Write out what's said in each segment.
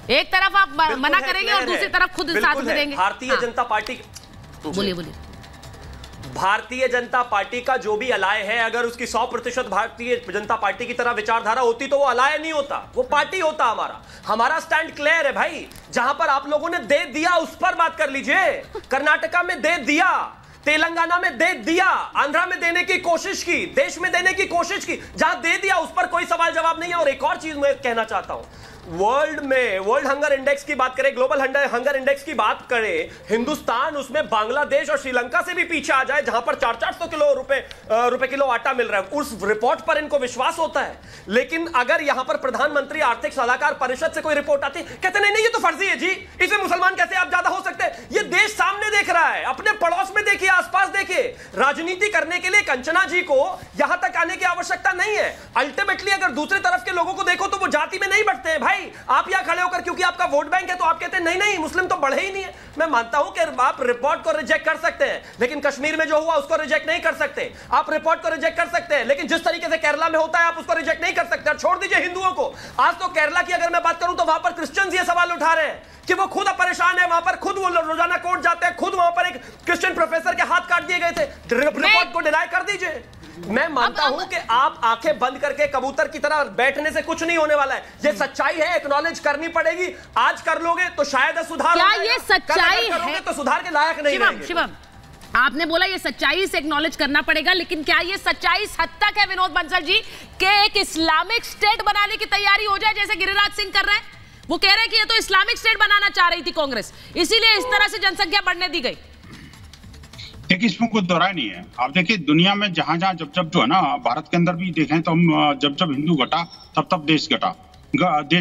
एक तरफ आप मना करेंगे और दूसरी तरफ खुद साथ में देंगे। भारतीय जनता पार्टी, बोलिए बोलिए। भारतीय जनता पार्टी का जो भी अलाय है, अगर उसकी 100% भारतीय जनता पार्टी की तरह विचारधारा होती तो वो अलाय नहीं होता, वो पार्टी होता। हमारा स्टैंड क्लियर है भाई। जहां पर आप लोगों ने दे दिया उस पर बात कर लीजिए। कर्नाटका में दे दिया, तेलंगाना में दे दिया, आंध्रा में देने की कोशिश की, देश में देने की कोशिश की, जहां दे दिया उस पर कोई सवाल जवाब नहीं है। और एक और चीज मैं कहना चाहता हूं, वर्ल्ड हंगर इंडेक्स की बात करें, ग्लोबल हंगर इंडेक्स की बात करें, हिंदुस्तान उसमें बांग्लादेश और श्रीलंका से भी पीछे आ जाए, जहां पर 400-400 रुपए किलो आटा मिल रहा है, उस रिपोर्ट पर इनको विश्वास होता है। लेकिन अगर यहां पर प्रधानमंत्री आर्थिक सलाहकार परिषद से कोई रिपोर्ट आती, कहते नहीं नहीं ये तो फर्जी है जी, इसमें मुसलमान कैसे आप ज्यादा हो सकते हैं। ये देश सामने देख रहा है, अपने पड़ोस में देखिए, आसपास देखिए। राजनीति करने के लिए कंचना जी को यहां तक आने की आवश्यकता नहीं है। अल्टीमेटली अगर दूसरी तरफ के लोगों को देखो तो वो जाति में नहीं बढ़ते हैं भाई। आप यहां खड़े होकर क्योंकि आपका वोट बैंक है तो आप कहते हैं नहीं नहीं मुस्लिम तो बढ़े ही नहीं है। मैं मानता हूं कि आप रिपोर्ट को रिजेक्ट कर सकते हैं, लेकिन कश्मीर में जो हुआ उसको रिजेक्ट नहीं कर सकते। आप रिपोर्ट को रिजेक्ट कर सकते हैं, लेकिन जिस तरीके से केरला में होता है आप उसको रिजेक्ट नहीं कर सकते। छोड़ दीजिए हिंदुओं को, आज तो केरला की अगर मैं बात करूं तो वहां पर क्रिश्चियंस ये सवाल उठा रहे हैं कि वो खुद परेशान है, वहां पर खुद वो रोजाना कोर्ट जाते हैं, खुद वहां पर एक क्रिश्चियन प्रोफेसर के हाथ काट दिए गए थे। रिपोर्ट को डिनाई कर दीजिए। मैं मानता हूं कि आप आंखें बंद करके कबूतर की तरह बैठने से कुछ नहीं होने वाला है। ये सच्चाई है, एक्नॉलेज करनी पड़ेगी। आज कर लोगे तो शायद सुधार क्या ये सच्चाई है तो सुधार के लायक नहीं रहेंगे। शिवम, आपने बोला ये सच्चाई से एक्नॉलेज करना पड़ेगा, लेकिन क्या ये सच्चाई इस हद तक है विनोद बंसल जी कि एक इस्लामिक स्टेट बनाने की तैयारी हो जाए जैसे गिरिराज सिंह कर रहे हैं? वो कह रहे हैं कि ये तो इस्लामिक स्टेट बनाना चाह रही थी कांग्रेस, इसीलिए इस तरह से जनसंख्या बढ़ने दी गई। देखिए इसमें कोई दोहराई नहीं है। आप देखिए दुनिया में जहां जहां जब जब जो है ना, भारत के अंदर भी देखें तो हम जब जब हिंदू घटा तब तब देश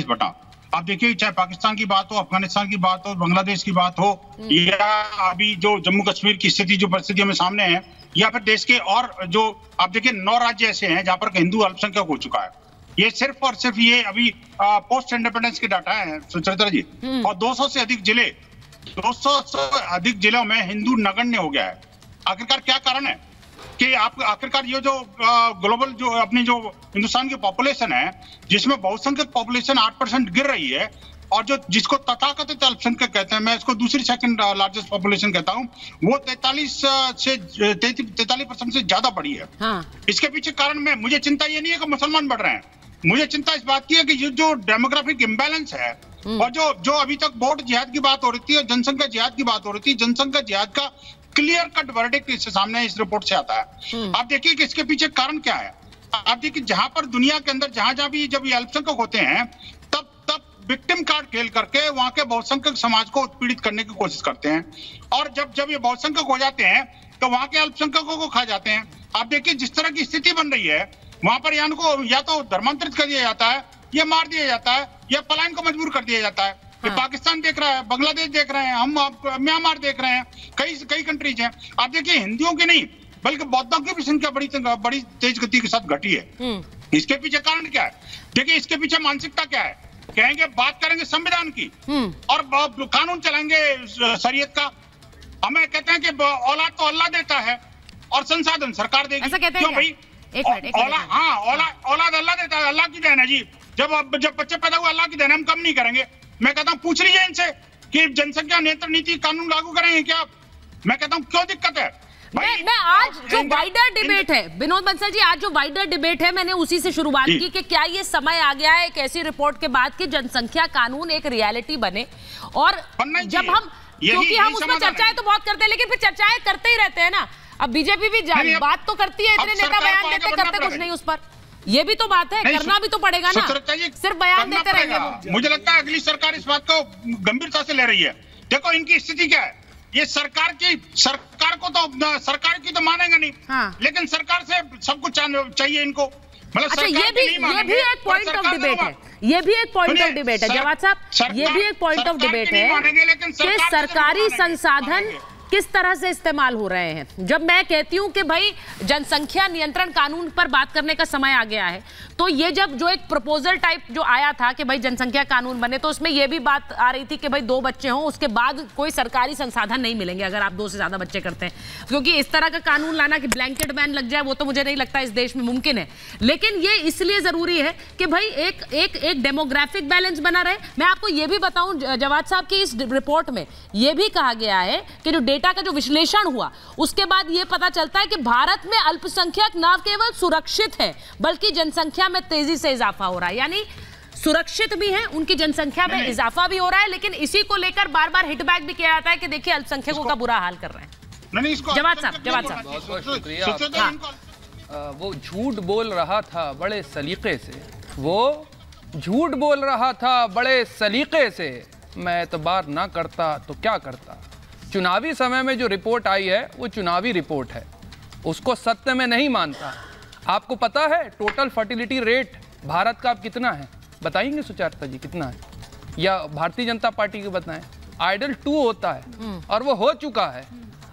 बटा। आप देखिए चाहे पाकिस्तान की बात हो, अफगानिस्तान की बात हो, बांग्लादेश की बात हो, या अभी जो जम्मू कश्मीर की स्थिति जो परिस्थिति हमें सामने है, या फिर देश के और जो आप देखिए 9 राज्य ऐसे हैं जहां पर हिंदू अल्पसंख्यक हो चुका है। ये सिर्फ और सिर्फ ये अभी पोस्ट इंडिपेंडेंस के डाटा है सुचरिता जी। और 200 से अधिक जिलों में हिंदू नगण्य हो गया है। आखिरकार क्या कारण है कि आप आखिरकार ये जो ग्लोबल जो अपनी जो हिंदुस्तान की पॉपुलेशन है, जिसमें बहुसंख्यक पॉपुलेशन 8% गिर रही है, और जो जिसको तथाकथित अल्पसंख्यक कहते हैं, मैं इसको दूसरी सेकंड लार्जेस्ट पॉपुलेशन कहता हूं, वो 43% से ज्यादा बढ़ी है। इसके पीछे कारण मुझे चिंता ये नहीं है कि मुसलमान बढ़ रहे हैं, मुझे चिंता इस बात की है कि ये जो डेमोग्राफिक इम्बैलेंस है, और जो अभी तक वोट जिहाद की बात हो रही थी और जनसंख्या जिहाद की बात हो रही थी, जनसंख्या जिहाद का क्लियर कट वर्डिक्ट इससे सामने इस रिपोर्ट से आता है। आप देखिए कि इसके पीछे कारण क्या है। आप देखिए जहां पर दुनिया के अंदर जहां भी जब ये अल्पसंख्यक होते हैं तब विक्टिम कार्ड खेल करके वहां के बहुसंख्यक समाज को उत्पीड़ित करने की कोशिश करते हैं, और जब ये बहुसंख्यक हो जाते हैं तो वहां के अल्पसंख्यकों को खा जाते हैं। आप देखिए जिस तरह की स्थिति बन रही है, वहां पर या तो धर्मांतरित कर दिया जाता है, या मार दिया जाता है, या पलायन को मजबूर कर दिया जाता है। ये पाकिस्तान देख रहा है, बांग्लादेश देख रहे हैं, हम म्यांमार देख रहे हैं, कई कंट्रीज हैं। आप देखिए हिंदुओं की नहीं बल्कि बौद्धों की भी संख्या बड़ी तेज गति के साथ घटी है। इसके पीछे कारण क्या है? देखिए इसके पीछे मानसिकता क्या है। कहेंगे बात करेंगे संविधान की और कानून चलाएंगे शरीयत का। हमें कहते हैं कि औलाद तो अल्लाह देता है और संसाधन सरकार देगी। ऐसा कहते हैं क्यों भाई? औलाद अल्लाह देता है, अल्लाह की देन है जी। जब बच्चे पैदा हुए अल्लाह की देन, हम कम नहीं करेंगे। मैं कहता हूं पूछ लीजिए इनसे कि जनसंख्या नियंत्रण नीति कानून लागू करेंगे क्या? मैं कहता हूं क्यों दिक्कत है? मैं आज जो वाइडर डिबेट है विनोद बंसल जी, आज जो वाइडर डिबेट है मैंने उसी से शुरुआत की कि क्या ये समय आ गया है एक ऐसी रिपोर्ट के बाद कि जनसंख्या कानून एक रियलिटी बने। और जब हम क्योंकि हम उसमें चर्चाएं तो बहुत करते हैं, लेकिन फिर चर्चाएं करते ही रहते हैं ना। अब बीजेपी भी बात तो करती है, इतने नेता बयान देते करते कुछ नहीं उस पर। ये भी तो बात है, करना भी तो पड़ेगा ना, सिर्फ बयान देते रहेंगे। मुझे लगता है अगली सरकार इस बात को गंभीरता से ले रही है। देखो इनकी स्थिति क्या है, ये सरकार की तो मानेंगे नहीं, लेकिन सरकार से सब कुछ चाहिए इनको। मतलब अच्छा, ये भी एक पॉइंट ऑफ डिबेट है, ये भी एक पॉइंट ऑफ डिबेट है जवाद साहब, ये भी एक पॉइंट ऑफ डिबेट है कि सरकारी संसाधन किस तरह से इस्तेमाल हो रहे हैं। जब मैं कहती हूं कि भाई जनसंख्या नियंत्रण कानून पर बात करने का समय आ गया है, तो ये जब जो एक प्रपोजल टाइप जो आया था कि भाई जनसंख्या कानून बने, तो उसमें ये भी बात आ रही थी कि भाई 2 बच्चे हों, उसके बाद कोई सरकारी संसाधन नहीं मिलेंगे अगर आप 2 से ज्यादा बच्चे करते हैं, क्योंकि इस तरह का कानून लाना कि ब्लैंकेट बैन लग जाए वो तो मुझे नहीं लगता इस देश में मुमकिन है। लेकिन ये इसलिए जरूरी है कि भाई एक डेमोग्राफिक बैलेंस बना रहे। मैं आपको ये भी बताऊं जवाद साहब की इस रिपोर्ट में ये भी कहा गया है कि जो डेटा का जो विश्लेषण हुआ उसके बाद ये पता चलता है कि भारत में अल्पसंख्यक न केवल सुरक्षित है बल्कि जनसंख्या में तेजी से इजाफा हो रहा है। यानी सुरक्षित भी है, उनकी जनसंख्या में इजाफा भी हो रहा है, लेकिन इसी को लेकर बार बार हिटबैक भी किया जाता है कि देखिए अल्पसंख्यकों का बुरा हाल कर रहे हैं। जवाद साहब बहुत शुक्रिया। वो झूठ बोल रहा था बड़े सलीके से, वो झूठ बोल रहा था बड़े सलीके से, मैं एतबार ना करता तो क्या करता। चुनावी समय में जो रिपोर्ट आई है वो चुनावी रिपोर्ट है, उसको सत्य में नहीं मानता। आपको पता है टोटल फर्टिलिटी रेट भारत का अब कितना है? बताएंगे सुचारिता जी कितना है, या भारतीय जनता पार्टी को बताएं? आइडल 2 होता है और वो हो चुका है।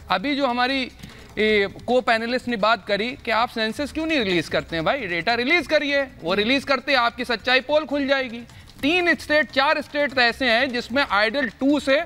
अभी जो हमारी को पैनलिस्ट ने बात करी कि आप सेंसस क्यों नहीं रिलीज करते हैं, भाई डेटा रिलीज करिए। वो रिलीज करते हैं आपकी सच्चाई पोल खुल जाएगी। 3 स्टेट 4 स्टेट ऐसे हैं जिसमें आइडल 2 से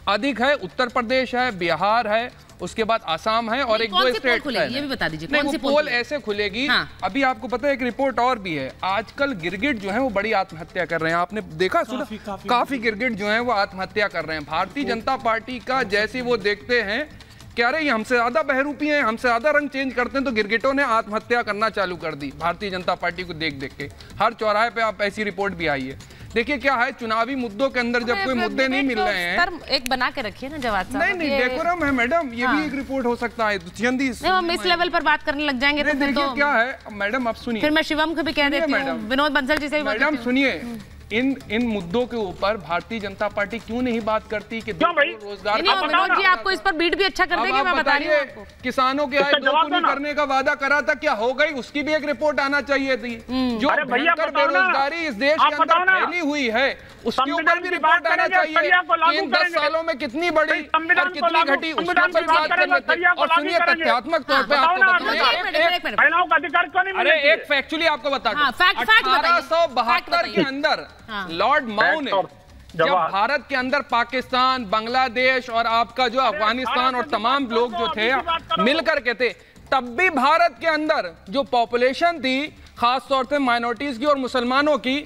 अधिक है। उत्तर प्रदेश है, बिहार है, उसके बाद आसाम है और 1-2 स्टेट है। ये भी बता दीजिए नहीं, वो पोल ऐसे खुलेगी। हाँ। अभी आपको पता है एक रिपोर्ट और भी है, आजकल गिरगिट जो है वो बड़ी आत्महत्या कर रहे हैं। आपने देखा सुना? काफी गिरगिट जो है वो आत्महत्या कर रहे हैं। भारतीय जनता पार्टी का जैसे वो देखते हैं कि अरे ये हमसे ज्यादा बहरूपी हैं, हमसे ज्यादा रंग चेंज करते हैं, तो गिरगिटों ने आत्महत्या करना चालू कर दी भारतीय जनता पार्टी को देख देख के। हर चौराहे पे आप ऐसी रिपोर्ट भी आई है। देखिए क्या है, चुनावी मुद्दों के अंदर जब कोई मुद्दे नहीं मिल रहे हैं, एक बना के रखिए ना जवाब साहब। नहीं डेकोरम है मैडम, ये भी एक रिपोर्ट हो सकता है। जल्दी हम इस लेवल पर बात करने लग जाएंगे तो देखिए क्या है मैडम, आप सुनिए, फिर मैं शिवम को भी कह देती हूं, विनोद बंसल जी से भी मैडम सुनिए। इन मुद्दों के ऊपर भारतीय जनता पार्टी क्यों नहीं बात करती कि रोजगार? विनोद जी आपको इस पर बीट भी अच्छा कर देंगे, मैं बता रही हूं आपको। किसानों के आय दोगुनी करने का वादा करा था, क्या हो गई? उसकी भी एक रिपोर्ट आना चाहिए थी। जो भयंकर बेरोजगारी इस देश के अंदर फैली हुई है उसके ऊपर भी रिपोर्ट आना चाहिए कि इन 10 सालों में कितनी बड़ी और कितनी घटी, उसके ऊपर बात कर लेते। और सुनिए तथ्यात्मक तौर पर आपको अरे एक फैक्चुअली आपको बता दूं, 1872 के अंदर लॉर्ड माउ ने जब भारत के अंदर पाकिस्तान, बांग्लादेश और आपका जो अफगानिस्तान और तमाम लोग जो थे मिलकर के थे, तब भी भारत के अंदर जो पॉपुलेशन थी खास तौर से माइनॉरिटीज की और मुसलमानों की,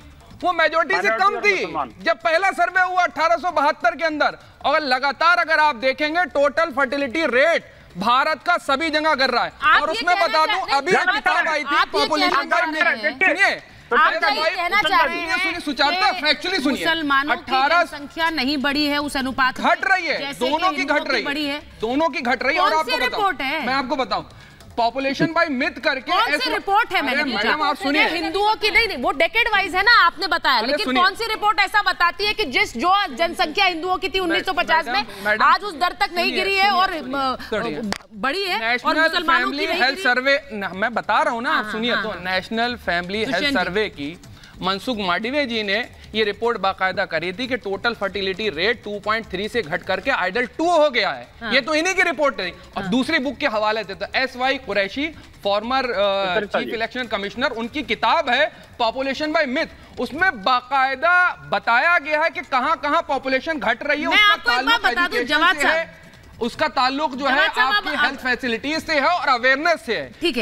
वो मेजॉरिटी से कम थी जब पहला सर्वे हुआ 1872 के अंदर। और लगातार अगर आप देखेंगे टोटल फर्टिलिटी रेट भारत का सभी जगह गिर रहा है। और उसमें बता दूं अभी एक किताब आई थी पॉपुलेशन का, सुनिए कहना चाह रहे हैं सुचारिता फैक्चुअली सुनिए, मुसलमानों की संख्या नहीं बढ़ी है उस अनुपात में, घट रही है, दोनों की घट रही है, दोनों की घट रही है। और आपको बताऊं, मैं आपको बताऊं पॉपुलेशन बाय मिथ करके कौन सी रिपोर्ट है? मैंने मैडम आप सुनिए, हिंदुओं की नहीं, वो डेकेड वाइज है ना, आपने बताया, लेकिन कौन सी रिपोर्ट ऐसा बताती है कि जो जनसंख्या हिंदुओं की थी 1950 में आज उस दर तक नहीं गिरी है और बड़ी है, और मुसलमानों की हेल्थ सर्वे मैं बता रहा हूँ ना, आप सुनिए। तो नेशनल फैमिली हेल्थ सर्वे की मनसुख मांडविया जी ने ये रिपोर्ट बाकायदा करी थी कि टोटल फर्टिलिटी रेट 2.3 से घट करके आइडल 2 हो गया है। हाँ। ये तो इन्हीं की रिपोर्ट है। और दूसरी बुक के हवाले थे तो SY Qureshi, former chief election commissioner, उनकी किताब है पॉपुलेशन बाय मिथ, उसमें बाकायदा बताया गया है कि कहां-कहां पॉपुलेशन घट रही है। उसका ताल्लुक जो है आपकी हेल्थ फैसिलिटीज से है और अवेयरनेस से है। ठीक है।